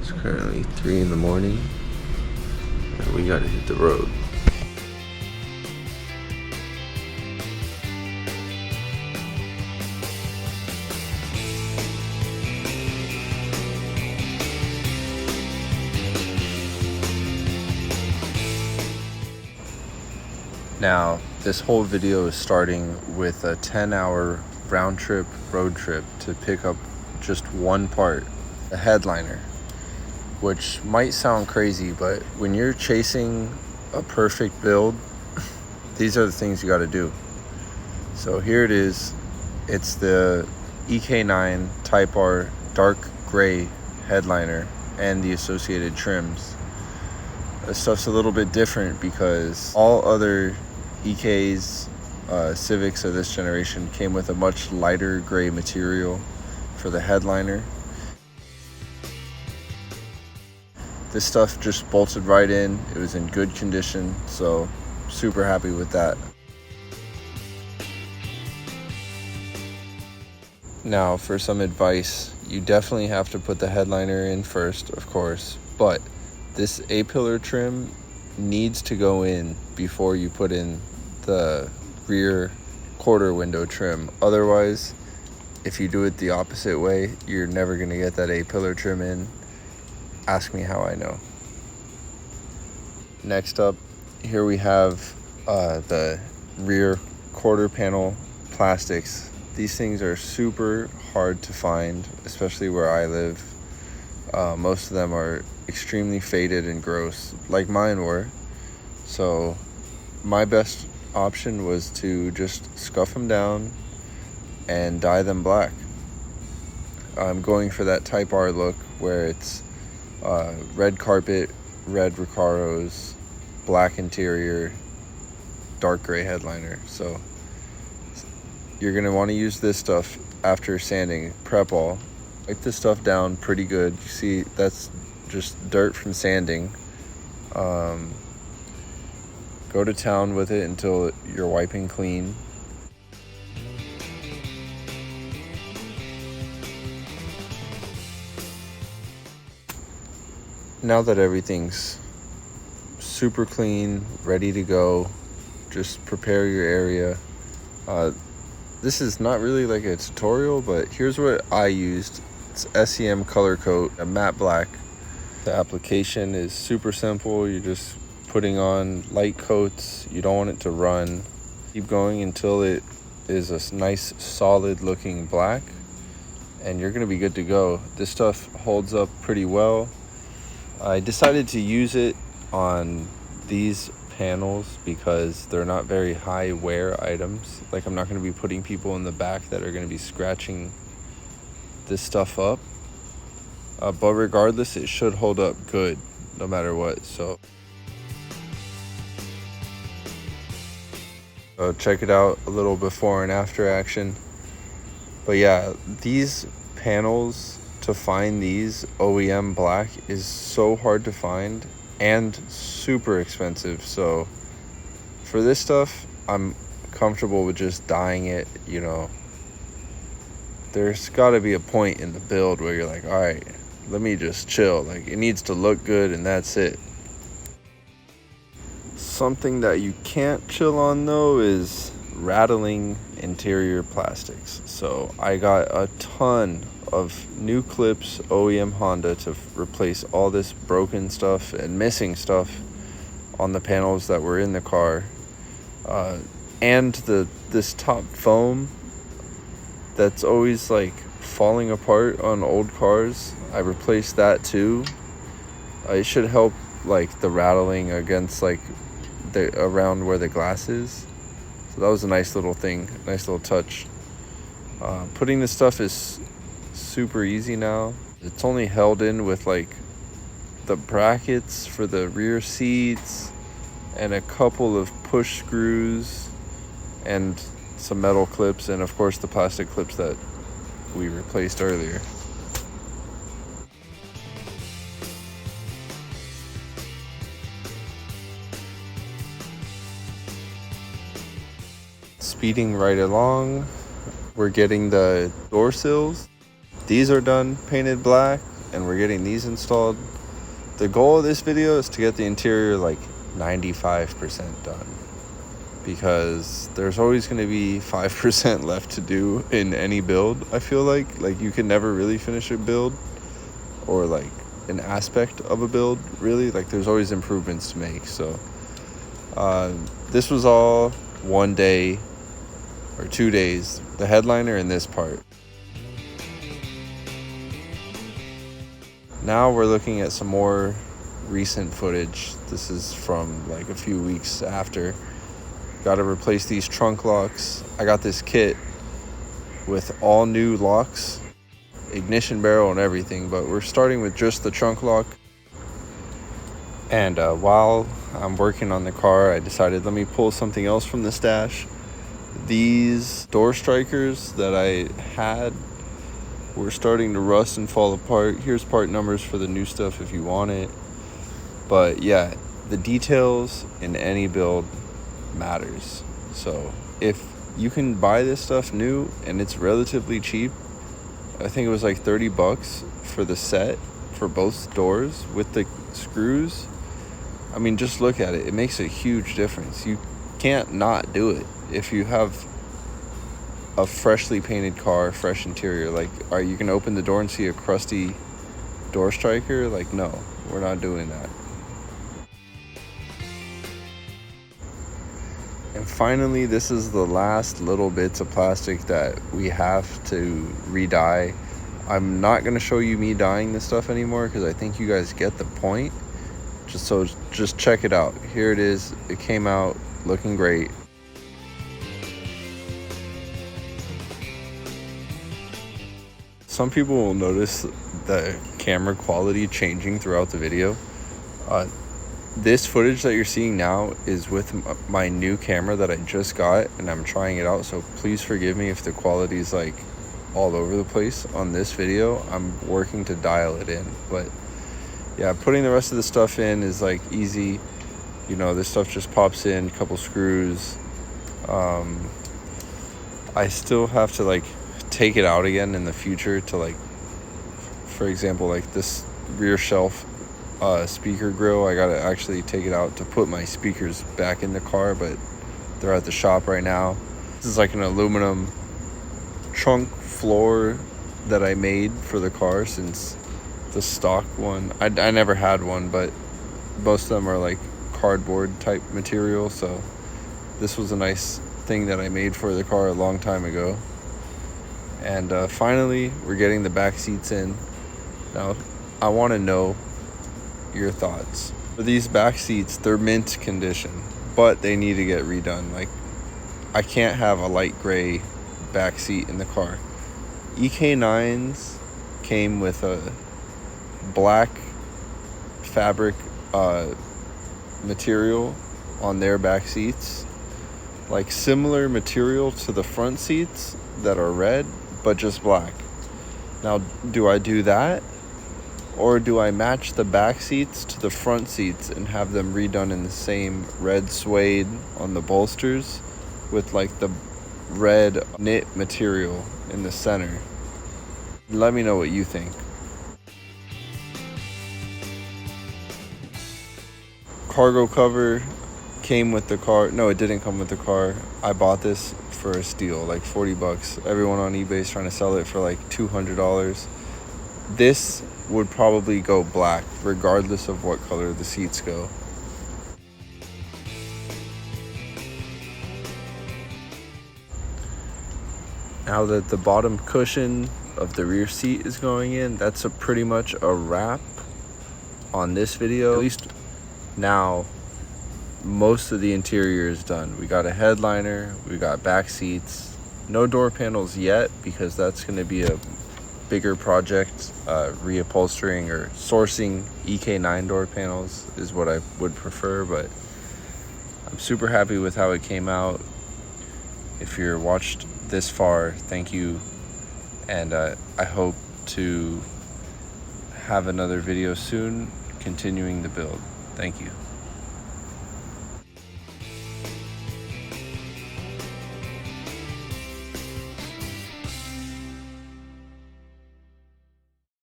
It's currently 3 in the morning and we gotta hit the road. Now, this whole video is starting with a 10-hour round trip, road trip to pick up just one part, a headliner, which might sound crazy, but when you're chasing a perfect build, these are the things you gotta do. So here it is. It's the EK9 Type R dark gray headliner and the associated trims. This stuff's a little bit different because all other EKs, Civics of this generation came with a much lighter gray material for the headliner. This stuff just bolted right in. It was in good condition, so super happy with that. Now for some advice, you definitely have to put the headliner in first, of course, but this A-pillar trim needs to go in before you put in the rear quarter window trim. Otherwise, if you do it the opposite way, you're never gonna get that A-pillar trim in. Ask me how I know. Next up, here we have the rear quarter panel plastics. These things are super hard to find, especially where I live. Most of them are extremely faded and gross, like mine were. So my best option was to just scuff them down and dye them black. I'm going for that Type R look where it's red carpet, red Recaros, black interior, dark gray headliner. So you're gonna want to use this stuff after sanding. Prep all. Wipe this stuff down pretty good. You see, that's just dirt from sanding. Go to town with it until you're wiping clean. Now that everything's super clean, ready to go, just prepare your area. This is not really like a tutorial, but here's what I used. It's SEM Color Coat, a matte black. The application is super simple. You're just putting on light coats. You don't want it to run. Keep going until it is a nice solid looking black and you're gonna be good to go. This stuff holds up pretty well. I decided to use it on these panels because they're not very high wear items. Like, I'm not going to be putting people in the back that are going to be scratching this stuff up. But regardless, it should hold up good no matter what. So check it out, a little before and after action. But yeah, these panels, to find these OEM black is so hard to find and super expensive. So for this stuff, I'm comfortable with just dyeing it. You know, there's got to be a point in the build where you're like, all right, let me just chill. Like, it needs to look good and that's it. Something that you can't chill on though is rattling interior plastics. So I got a ton of new clips, OEM Honda, to replace all this broken stuff and missing stuff on the panels that were in the car. And this top foam that's always like falling apart on old cars, I replaced that too. It should help like the rattling against like around where the glass is. So that was a nice little thing, nice little touch. Putting this stuff is super easy now. It's only held in with like the brackets for the rear seats and a couple of push screws and some metal clips, and of course the plastic clips that we replaced earlier. Speeding right along, we're getting the door sills. These are done painted black, and we're getting these installed. The goal of this video is to get the interior like 95% done, because there's always going to be 5% left to do in any build. I feel like you can never really finish a build, or like an aspect of a build, really. Like there's always improvements to make. So this was all 1 day or 2 days, the headliner and this part. Now we're looking at some more recent footage. This is from like a few weeks after. Got to replace these trunk locks. I got this kit with all new locks, ignition barrel and everything, but we're starting with just the trunk lock. And while I'm working on the car, I decided, let me pull something else from the stash. These door strikers that I had were starting to rust and fall apart. Here's part numbers for the new stuff if you want it. But yeah, the details in any build matters. So if you can buy this stuff new and it's relatively cheap, I think it was like $30 for the set for both doors with the screws. I mean, just look at it. It makes a huge difference. You can't not do it. If you have a freshly painted car, fresh interior, like, are you gonna open the door and see a crusty door striker? Like, no, we're not doing that. And finally, this is the last little bits of plastic that we have to re-dye. I'm not gonna show you me dyeing this stuff anymore because I think you guys get the point. Just check it out. Here it is. It came out looking great. Some people will notice the camera quality changing throughout the video. This footage that you're seeing now is with my new camera that I just got, and I'm trying it out, so please forgive me if the quality is like all over the place on this video. I'm working to dial it in, but yeah, putting the rest of the stuff in is like easy. You know, this stuff just pops in, a couple screws. I still have to like take it out again in the future to, like, for example, like this rear shelf speaker grill. I gotta actually take it out to put my speakers back in the car, but they're at the shop right now. This is like an aluminum trunk floor that I made for the car, since the stock one, I never had one, but most of them are like cardboard type material. So this was a nice thing that I made for the car a long time ago. And finally, we're getting the back seats in. Now, I want to know your thoughts. For these back seats, they're mint condition, but they need to get redone. Like, I can't have a light gray back seat in the car. EK9s came with a black fabric material on their back seats, like similar material to the front seats that are red, but just black. Now, do I do that, or do I match the back seats to the front seats and have them redone in the same red suede on the bolsters with like the red knit material in the center? Let me know what you think. Cargo cover came with the car. No, it didn't come with the car. I bought this for a steal, like $40. Everyone on eBay is trying to sell it for like $200. This would probably go black regardless of what color the seats go. Now that the bottom cushion of the rear seat is going in, that's pretty much a wrap on this video. At least now, most of the interior is done. We got a headliner, we got back seats, no door panels yet because that's going to be a bigger project. Reupholstering or sourcing EK9 door panels is what I would prefer, but I'm super happy with how it came out. If you're watched this far, thank you, and I hope to have another video soon continuing the build. Thank you.